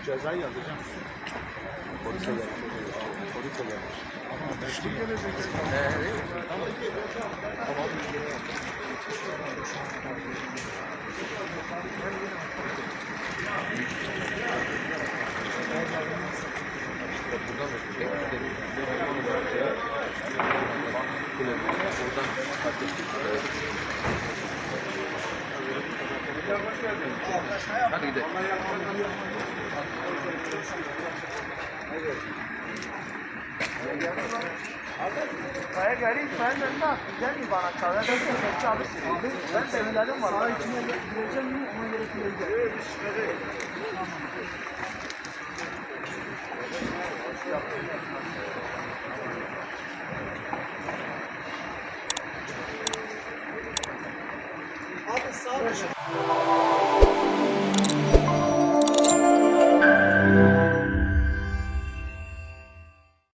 Cezayı yazacağım. Polise gelmiş. Polise gelmiş. Ama düştü gelecek. Buradan da buradan fark ettik. Hadi gidelim. Kaya geleyim ben de ne yapacağım bana kahve de sesli alırsın. Ben de evlerim var. Sağ içine gireceğim mi ona göre gireceğim.